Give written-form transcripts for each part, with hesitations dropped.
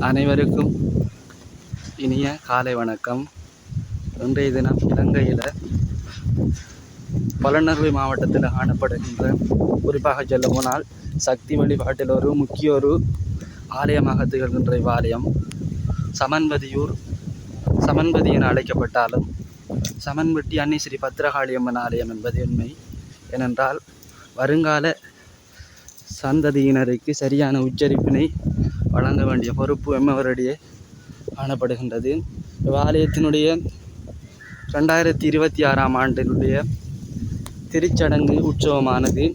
அனைவருக்கும் இனிய காலை வணக்கம். இன்றைய தினம் இலங்கையில் பொலன்னறுவை மாவட்டத்தில் காணப்படுகின்ற, குறிப்பாக சொல்ல போனால் சக்தி வழிபாட்டில் ஒரு முக்கிய ஆலயமாக திகழ்கின்ற இவ்வாலயம் சமன்பதி என அழைக்கப்பட்டாலும் சமன்பட்டி அன்னை ஸ்ரீ பத்திரகாளியம்மன் ஆலயம் என்பது உண்மை. ஏனென்றால் வருங்கால சந்ததியினருக்கு சரியான உச்சரிப்பினை வழங்க வேண்டிய பொறுப்பு எம்மவரிடையே காணப்படுகின்றது. இவ்வாலயத்தினுடைய 2026ஆம் ஆண்டினுடைய திருச்சடங்கு உற்சவமானது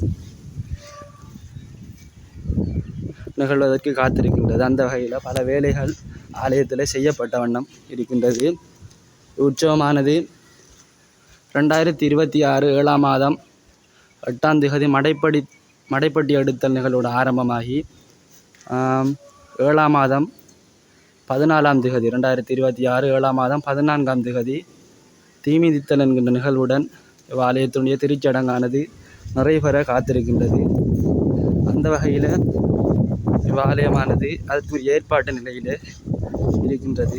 நிகழ்வதற்கு காத்திருக்கின்றது. அந்த வகையில் பல வேலைகள் ஆலயத்தில் செய்யப்பட்ட வண்ணம் இருக்கின்றது. உற்சவமானது 2026 7ஆம் மாதம் 8ஆம் திகதி மடைப்பட்டி எடுத்தல் நிகழ்வோடு ஆரம்பமாகி 7ஆம் மாதம் 14ஆம் திகதி 2026 7ஆம் மாதம் 14ஆம் திகதி தீமிதித்தல் என்கின்ற நிகழ்வுடன் இவ்வாலயத்தினுடைய திருச்சடங்கானது நிறைவேற காத்திருக்கின்றது. அந்த வகையில் இவ்வாலயமானது அதற்குரிய ஏற்பாட்டு நிலையில் இருக்கின்றது.